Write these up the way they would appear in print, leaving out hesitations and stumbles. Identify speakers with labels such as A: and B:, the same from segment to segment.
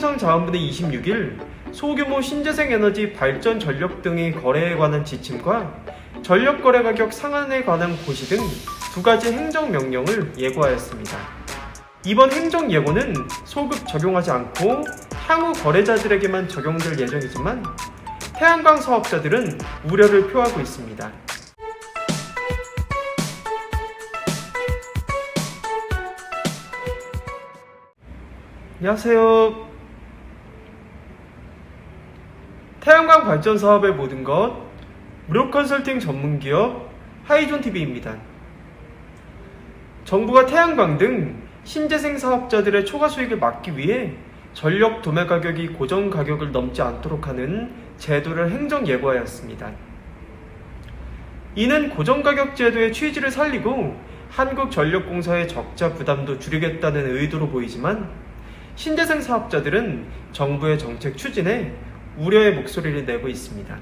A: 산업통상자원부는 26일 소규모 신재생에너지 발전 전력 등의 거래에 관한 지침과 전력 거래 가격 상한에 관한 고시 등 두 가지 행정명령을 예고하였습니다. 이번 행정예고는 소급 적용하지 않고 향후 거래자들에게만 적용될 예정이지만 태양광 사업자들은 우려를 표하고 있습니다. 안녕하세요. 태양광 발전 사업의 모든 것 무료 컨설팅 전문기업 하이존TV입니다. 정부가 태양광 등 신재생 사업자들의 초과 수익을 막기 위해 전력 도매 가격이 고정 가격을 넘지 않도록 하는 제도를 행정 예고하였습니다. 이는 고정 가격 제도의 취지를 살리고 한국전력공사의 적자 부담도 줄이겠다는 의도로 보이지만 신재생 사업자들은 정부의 정책 추진에 우려의 목소리를 내고 있습니다.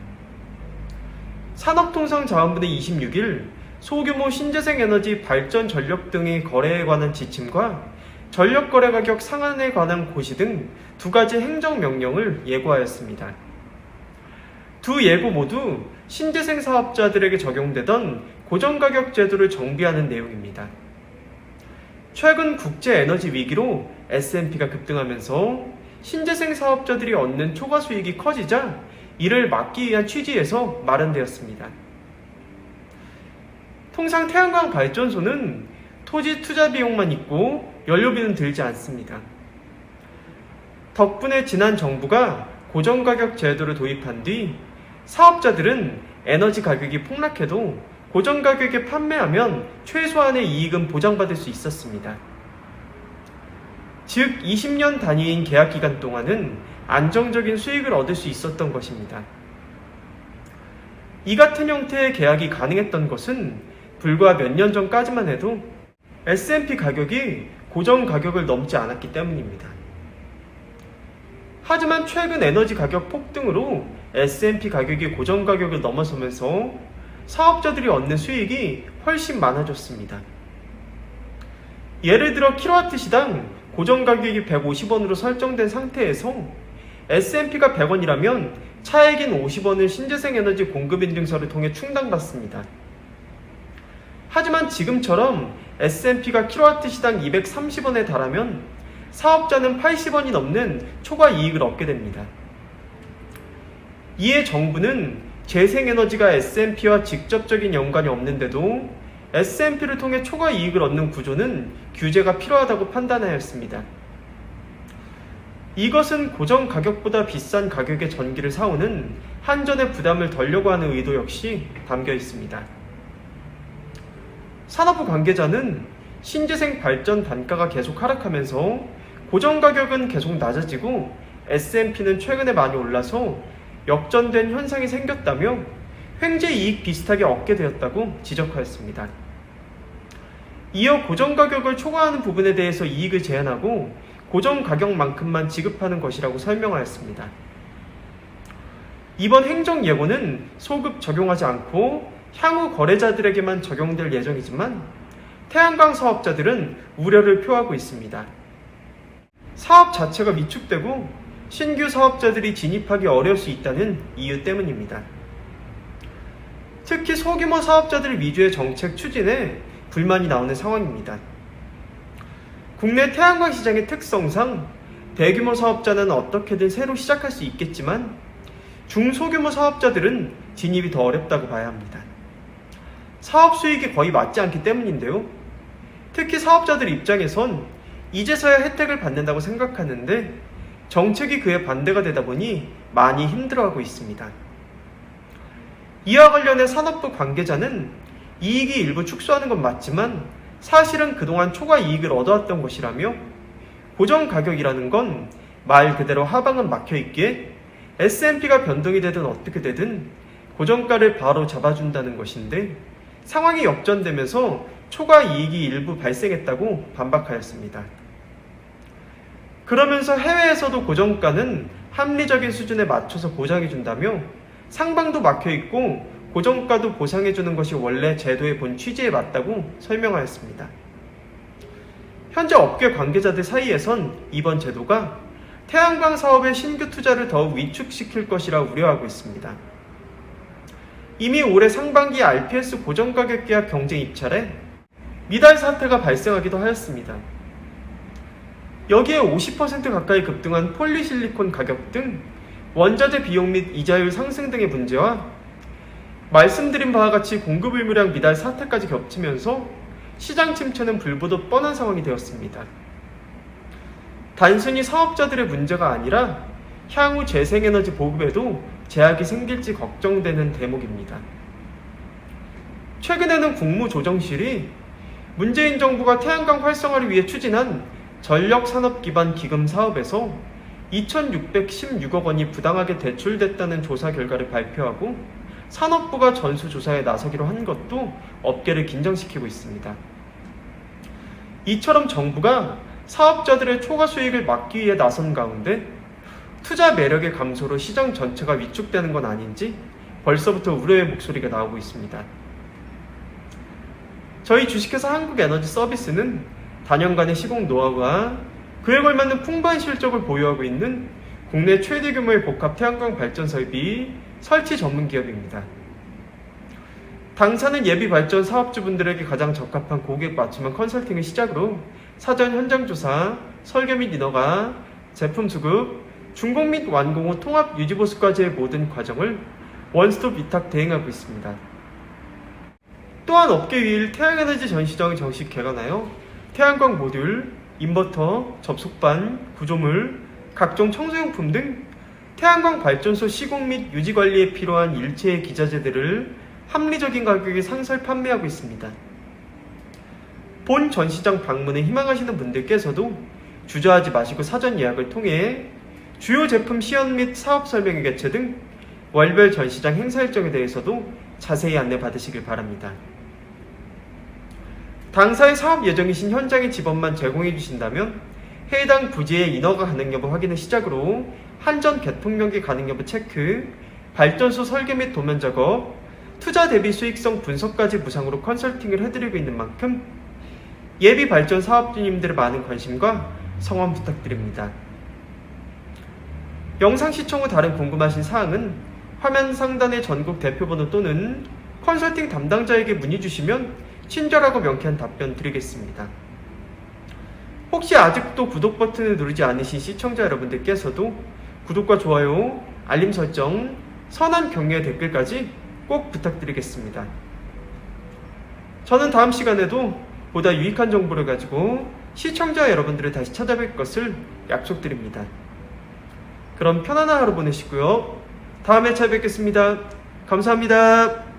A: 산업통상자원부는 26일 소규모 신재생에너지 발전 전력 등의 거래에 관한 지침과 전력 거래 가격 상한에 관한 고시 등 두 가지 행정명령을 예고하였습니다. 두 예고 모두 신재생 사업자들에게 적용되던 고정가격 제도를 정비하는 내용입니다. 최근 국제에너지 위기로 S&P가 급등하면서 신재생 사업자들이 얻는 초과 수익이 커지자 이를 막기 위한 취지에서 마련되었습니다. 통상 태양광 발전소는 토지 투자 비용만 있고 연료비는 들지 않습니다. 덕분에 지난 정부가 고정가격 제도를 도입한 뒤 사업자들은 에너지 가격이 폭락해도 고정가격에 판매하면 최소한의 이익은 보장받을 수 있었습니다. 즉 20년 단위인 계약기간 동안은 안정적인 수익을 얻을 수 있었던 것입니다. 이 같은 형태의 계약이 가능했던 것은 불과 몇 년 전까지만 해도 S&P 가격이 고정 가격을 넘지 않았기 때문입니다. 하지만 최근 에너지 가격 폭등으로 S&P 가격이 고정 가격을 넘어서면서 사업자들이 얻는 수익이 훨씬 많아졌습니다. 예를 들어 킬로와트 시당 고정 가격이 150원으로 설정된 상태에서 S&P가 100원이라면 차액인 50원을 신재생에너지 공급인증서를 통해 충당받습니다. 하지만 지금처럼 S&P가 킬로와트 시당 230원에 달하면 사업자는 80원이 넘는 초과 이익을 얻게 됩니다. 이에 정부는 재생에너지가 S&P와 직접적인 연관이 없는데도 S&P를 통해 초과 이익을 얻는 구조는 규제가 필요하다고 판단하였습니다. 이것은 고정 가격보다 비싼 가격의 전기를 사오는 한전의 부담을 덜려고 하는 의도 역시 담겨 있습니다. 산업부 관계자는 신재생 발전 단가가 계속 하락하면서 고정 가격은 계속 낮아지고 S&P는 최근에 많이 올라서 역전된 현상이 생겼다며 횡재 이익 비슷하게 얻게 되었다고 지적하였습니다. 이어 고정 가격을 초과하는 부분에 대해서 이익을 제한하고 고정 가격만큼만 지급하는 것이라고 설명하였습니다. 이번 행정 예고는 소급 적용하지 않고 향후 거래자들에게만 적용될 예정이지만 태양광 사업자들은 우려를 표하고 있습니다. 사업 자체가 위축되고 신규 사업자들이 진입하기 어려울 수 있다는 이유 때문입니다. 특히 소규모 사업자들 위주의 정책 추진에 불만이 나오는 상황입니다. 국내 태양광 시장의 특성상 대규모 사업자는 어떻게든 새로 시작할 수 있겠지만 중소규모 사업자들은 진입이 더 어렵다고 봐야 합니다. 사업 수익이 거의 맞지 않기 때문인데요. 특히 사업자들 입장에선 이제서야 혜택을 받는다고 생각하는데 정책이 그에 반대가 되다 보니 많이 힘들어하고 있습니다. 이와 관련해 산업부 관계자는 이익이 일부 축소하는 건 맞지만 사실은 그동안 초과 이익을 얻어왔던 것이라며 고정 가격이라는 건 말 그대로 하방은 막혀있기에 S&P가 변동이 되든 어떻게 되든 고정가를 바로 잡아준다는 것인데 상황이 역전되면서 초과 이익이 일부 발생했다고 반박하였습니다. 그러면서 해외에서도 고정가는 합리적인 수준에 맞춰서 보장해준다며 상방도 막혀있고 고정가도 보상해주는 것이 원래 제도의 본 취지에 맞다고 설명하였습니다. 현재 업계 관계자들 사이에선 이번 제도가 태양광 사업의 신규 투자를 더욱 위축시킬 것이라 우려하고 있습니다. 이미 올해 상반기 RPS 고정가격 계약 경쟁 입찰에 미달 사태가 발생하기도 하였습니다. 여기에 50% 가까이 급등한 폴리실리콘 가격 등 원자재 비용 및 이자율 상승 등의 문제와 말씀드린 바와 같이 공급 의무량 미달 사태까지 겹치면서 시장 침체는 불보듯 뻔한 상황이 되었습니다. 단순히 사업자들의 문제가 아니라 향후 재생에너지 보급에도 제약이 생길지 걱정되는 대목입니다. 최근에는 국무조정실이 문재인 정부가 태양광 활성화를 위해 추진한 전력산업기반 기금 사업에서 2,616억 원이 부당하게 대출됐다는 조사 결과를 발표하고 산업부가 전수조사에 나서기로 한 것도 업계를 긴장시키고 있습니다. 이처럼 정부가 사업자들의 초과 수익을 막기 위해 나선 가운데 투자 매력의 감소로 시장 전체가 위축되는 건 아닌지 벌써부터 우려의 목소리가 나오고 있습니다. 저희 주식회사 한국에너지서비스는 단연간의 시공 노하우와 그에 걸맞는 풍부한 실적을 보유하고 있는 국내 최대 규모의 복합 태양광 발전 설비 설치 전문 기업입니다. 당사는 예비 발전 사업주분들에게 가장 적합한 고객 맞춤형 컨설팅을 시작으로 사전 현장 조사, 설계 및 인허가, 제품 수급, 준공 및 완공 후 통합 유지 보수까지의 모든 과정을 원스톱 위탁 대행하고 있습니다. 또한 업계 유일 태양에너지 전시장을 정식 개관하여 태양광 모듈, 인버터, 접속반, 구조물, 각종 청소용품 등 태양광 발전소 시공 및 유지 관리에 필요한 일체의 기자재들을 합리적인 가격에 상설 판매하고 있습니다. 본 전시장 방문을 희망하시는 분들께서도 주저하지 마시고 사전 예약을 통해 주요 제품 시연 및 사업 설명회 개최 등 월별 전시장 행사 일정에 대해서도 자세히 안내 받으시길 바랍니다. 당사의 사업 예정이신 현장의 지번만 제공해 주신다면 해당 부지의 인허가 가능 여부 확인을 시작으로 한전 개통명기 가능 여부 체크, 발전소 설계 및 도면 작업, 투자 대비 수익성 분석까지 무상으로 컨설팅을 해드리고 있는 만큼 예비 발전 사업주님들의 많은 관심과 성원 부탁드립니다. 영상 시청 후 다른 궁금하신 사항은 화면 상단의 전국 대표번호 또는 컨설팅 담당자에게 문의 주시면 친절하고 명쾌한 답변 드리겠습니다. 혹시 아직도 구독 버튼을 누르지 않으신 시청자 여러분들께서도 구독과 좋아요, 알림 설정, 선한 격려의 댓글까지 꼭 부탁드리겠습니다. 저는 다음 시간에도 보다 유익한 정보를 가지고 시청자 여러분들을 다시 찾아뵐 것을 약속드립니다. 그럼 편안한 하루 보내시고요. 다음에 찾아뵙겠습니다. 감사합니다.